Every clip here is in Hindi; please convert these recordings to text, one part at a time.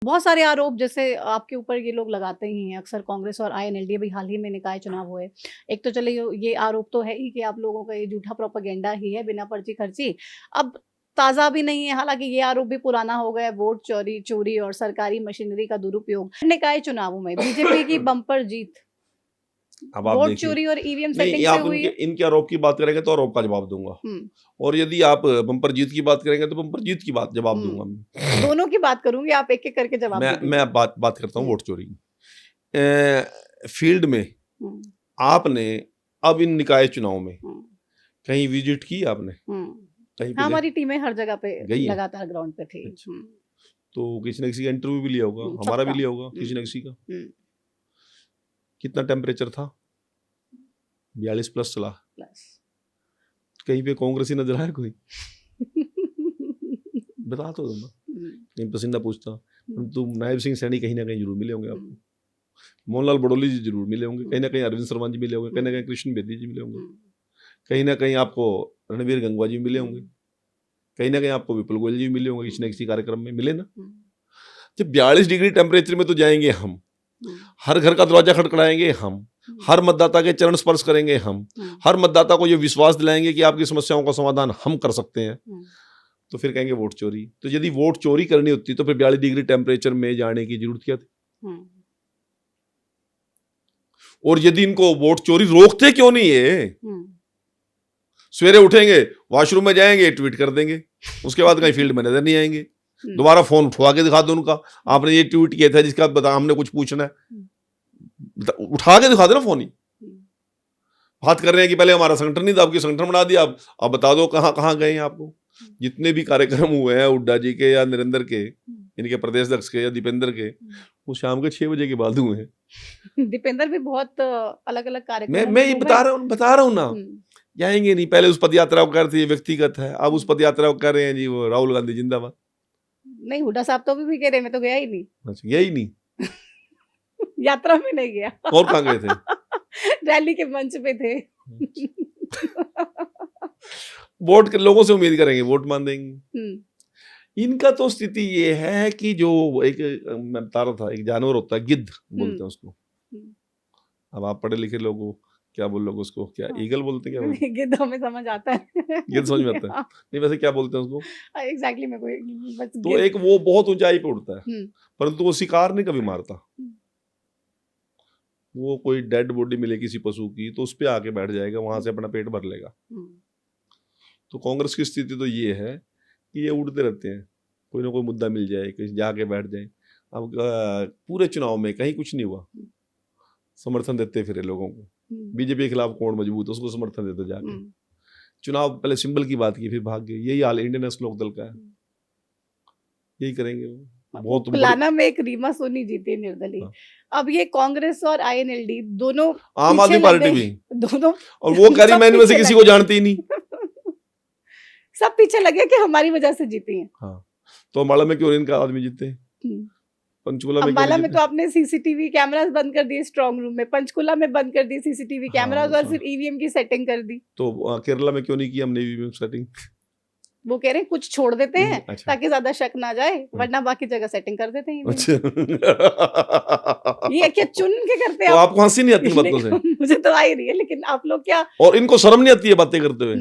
बहुत सारे आरोप जैसे आपके ऊपर ये लोग लगाते ही हैं अक्सर, कांग्रेस और आईएनएलडी अभी हाल ही में निकाय चुनाव हुए। एक तो चले ये आरोप तो है ही कि आप लोगों का ये झूठा प्रोपेगेंडा ही है, बिना पर्ची खर्ची। अब ताज़ा भी नहीं है, हालांकि ये आरोप भी पुराना हो गया है, वोट चोरी चोरी और सरकारी मशीनरी का दुरुपयोग। निकाय चुनावों में बीजेपी की बम्पर जीत, अब आप वोट देखिए, चोरी और ईवीएम नहीं सेटिंग से आप हुई है। इनके आरोप की बात करेंगे तो आरोप का जवाब दूंगा, और यदि आप बम्पर जीत की बात करेंगे तो बम्पर जीत की बात जवाब दूंगा मैं। दोनों की बात करूंगी, आप एक एक करके जवाब दे दीजिए। मैं बात करता हूँ वोट चोरी की। फील्ड में आपने अब इन निकाय चुनाव में कहीं विजिट की आपने? कहीं पे हमारी टीमें हर जगह पे गई हैं? लगातार ग्राउंड पे थी। तो किसी न किसी का इंटरव्यू भी लिया होगा, हमारा भी लिया होगा, किसी न किसी का। कितना टेम्परेचर था? 42 प्लस चला। कहीं पे कांग्रेसी नजर आया कोई? बता तो दो ना, कहीं पसीना पूछता। तो नायब सिंह सैनी कहीं ना कहीं जरूर मिले होंगे आपको, मोहनलाल बडोली जी जरूर मिले होंगे, कहीं ना कहीं अरविंद शर्मा जी मिले होंगे, कहीं ना कहीं कृष्ण बेदी जी मिले होंगे, कहीं ना कहीं आपको रणवीर गंगवा जी मिले होंगे, कहीं ना कहीं आपको विपुल गोयल जी मिले होंगे, किसी न किसी कार्यक्रम में मिले ना। जब 42 डिग्री टेम्परेचर में तो जाएंगे हम, हर घर का दरवाजा खटखटाएंगे हम, हर मतदाता के चरण स्पर्श करेंगे हम, हर मतदाता को ये विश्वास दिलाएंगे कि आपकी समस्याओं का समाधान हम कर सकते हैं, तो फिर कहेंगे वोट चोरी। तो यदि वोट चोरी करनी होती तो फिर 42 डिग्री टेम्परेचर में जाने की जरूरत क्या थी? और यदि इनको वोट चोरी रोकते क्यों नहीं है? सवेरे उठेंगे, वॉशरूम में जाएंगे, ट्वीट कर देंगे, उसके बाद कहीं फील्ड में नजर नहीं आएंगे। दोबारा फोन उठवा के दिखा दो उनका, आपने ये ट्वीट किया था जिसका बता, हमने कुछ पूछना है, उठा के दिखा दो ना फोन ही। बात कर रहे हैं कि पहले हमारा संगठन नहीं था, आपकी संगठन बना दिया, अब बता दो कहाँ कहाँ गए हैं आपको। जितने भी कार्यक्रम हुए हैं हुड्डा जी के या नरेंद्र के, इनके प्रदेश अध्यक्ष के या दीपेंद्र के, वो शाम के 6 बजे के बाद हुए हैं। दीपेंद्र भी बहुत अलग अलग कार्यक्रम, मैं ये बता रहा हूँ ना, जाएंगे नहीं। पहले उस पद यात्रा को कर रहे थे, व्यक्तिगत है, अब उस पद यात्रा को कर रहे हैं जी वो राहुल गांधी जिंदाबाद। नहीं, हुड्डा साहब तो भी कह रहे मैं तो गया ही नहीं। अच्छा, गया ही नहीं? यात्रा में नहीं गया। और कहाँ गए थे? रैली के मंच पे थे। वोट के लोगों से उम्मीद करेंगे वोट मान देंगे। इनका तो स्थिति ये है कि जो एक, मैं बता रहा था, एक जानवर होता है गिद्ध बोलते हैं उसको। अब आप पढ़े लिखे लोग क्या बोल लोग उसको, क्या ईगल बोलते हैं, क्या बोलते हैं? गिद्ध हमें समझ आता है। गिद्ध समझ में आता है? नहीं, वैसे क्या बोलते हैं उसको? एग्जैक्टली मैं कोई बस तो एक वो बहुत ऊंचाई पे उड़ता है, परंतु वो शिकार नहीं कभी मारता। वो कोई डेड बॉडी मिले किसी पशु की तो उस पे आके बैठ जाएगा, वहां से अपना पेट भर लेगा। तो कांग्रेस की स्थिति तो ये है कि ये उड़ते रहते हैं, कोई ना कोई मुद्दा मिल जाए, कहीं जाके बैठ जाए। अब पूरे चुनाव में कहीं कुछ नहीं हुआ, समर्थन देते फिर लोगों को। बीजेपी के खिलाफ कौन मजबूत है, उसको समर्थन देते जाके। चुनाव पहले सिंबल की बात की, फिर भाग गए। यही हाल इंडियन नेशनल लोकदल का है, यही करेंगे वो। बहुत पुलाना में एक रीमा सोनी जीती निर्दलीय। अब ये कांग्रेस और आईएनएलडी दोनों, आम आदमी पार्टी भी दोनों, और वो कह रही मैं इनमें से किसी को जानती ही नहीं। सब पीछे लगे कि हमारी वजह से जीती हैं। हाँ, तो अम्बाला में क्यों इनका आदमी जीते? पंचकुला में, अम्बाला में तो आपने सीसीटीवी कैमरास बंद कर दिए स्ट्रांग रूम में, पंचकुला में बंद कर दिए सीसीटीवी कैमरास, और फिर ईवीएम की सेटिंग कर दी। तो केरला में क्यों नहीं की हमने ईवीएम सेटिंग? वो कह रहे हैं कुछ छोड़ देते हैं ताकि ज्यादा शक ना जाए, वरना बाकी जगह सेटिंग कर देते हैं। अच्छा। ये क्या चुन के करते हैं? तो आपको हंसी नहीं आती बातों से? मुझे तो आ ही रही है, लेकिन आप लोग क्या, और इनको शर्म नहीं आती है बातें करते हुए?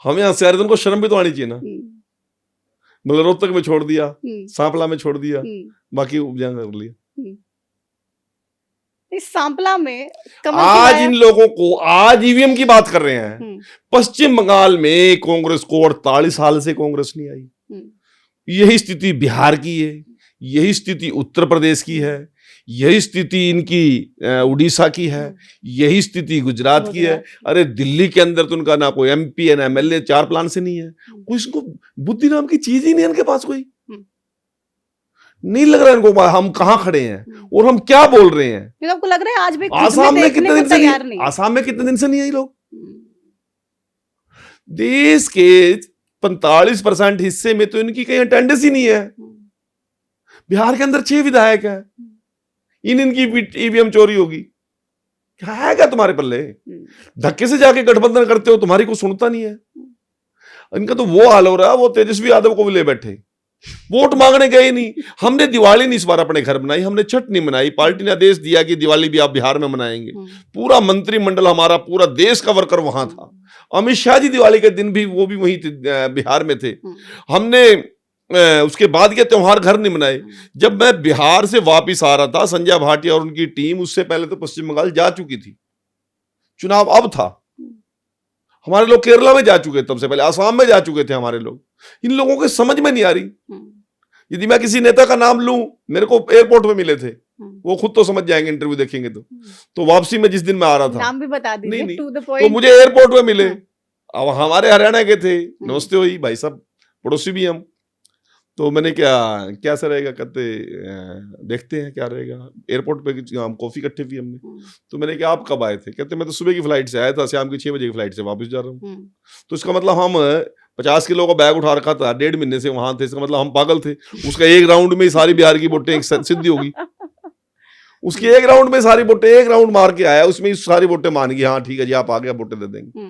हम यहाँ से उनको शर्म भी तो आनी चाहिए ना। मतलब रोहतक में छोड़ दिया, सांपला में छोड़ दिया, बाकी उपजा कर लिया। इस सांपला में आज इन लोगों को, आज ईवीएम की बात कर रहे हैं। पश्चिम बंगाल में कांग्रेस को 48 साल से कांग्रेस नहीं आई। यही स्थिति बिहार की है, यही स्थिति उत्तर प्रदेश की है, यही स्थिति इनकी उड़ीसा की है, यही स्थिति गुजरात की है। अरे दिल्ली के अंदर तो उनका ना कोई एमपी ना एमएलए, 4 प्लान से नहीं है। कोई इसको बुद्धि नाम की चीज ही नहीं है इनके पास, कोई नहीं लग रहा है इनको हम कहाँ खड़े हैं और हम क्या बोल रहे हैं। आपको लग रहा है आज भी आसाम में कितने दिन से नहीं, आसाम में कितने दिन से नहीं आई लोग। देश के 45% हिस्से में तो इनकी कहीं अटेंडेंस ही नहीं है। बिहार के अंदर 6 विधायक है, इनकी ईवीएम चोरी होगी, क्या है क्या तुम्हारे पल्ले? धक्के से जाके गठबंधन करते हो, तुम्हारी को सुनता नहीं है। इनका तो वो हाल हो रहा है, वो तेजस्वी यादव को भी ले बैठे वोट मांगने गए नहीं। हमने दिवाली नहीं इस बार अपने घर मनाई, हमने छठ नहीं मनाई। पार्टी ने आदेश दिया कि दिवाली भी आप बिहार में मनाएंगे। पूरा मंत्रिमंडल हमारा, पूरा देश का वर्कर वहां था। अमित शाह जी दिवाली के दिन भी वो भी वहीं थे, बिहार में थे। हमने उसके बाद के त्योहार घर नहीं मनाए। जब मैं बिहार से वापिस आ रहा था, संजय भाटिया और उनकी टीम उससे पहले तो पश्चिम बंगाल जा चुकी थी, चुनाव अब था। हमारे लोग केरला में जा चुके थे, तब से पहले आसाम में जा चुके थे हमारे लोग। इन लोगों के समझ में नहीं आ रही। यदि मैं किसी नेता का नाम लूं, मेरे को एयरपोर्ट पे मिले थे, वो खुद तो समझ जाएंगे, इंटरव्यू देखेंगे तो वापसी में जिस दिन मैं आ रहा था, नाम भी बता दीजिए, नहीं, to the तो point। मुझे एयरपोर्ट पे मिले। अब हमारे हरियाणा के थे, नमस्ते हुई भाई साहब, पड़ोसी भी हम। तो मैंने क्या सर रहेगा, कहते देखते हैं क्या रहेगा। एयरपोर्ट पे हम कॉफी इकट्ठे भी हमने। तो मैंने कहा आप कब आए थे? कहते मैं तो सुबह की फ्लाइट से आया था, शाम की 6 बजे की फ्लाइट से वापस जा रहा हूँ। तो इसका मतलब हम 50 किलो का बैग उठा रखा था, 1.5 महीने से वहां थे, इसका मतलब हम पागल थे। उसका एक राउंड में सारी बिहार की वोटें सिद्धि होगी। उसकी एक राउंड में सारी वोटें, एक राउंड मार के आया, उसमें सारी वोटें मान गई, हाँ ठीक है जी आप आ गया, वोटें दे देंगे।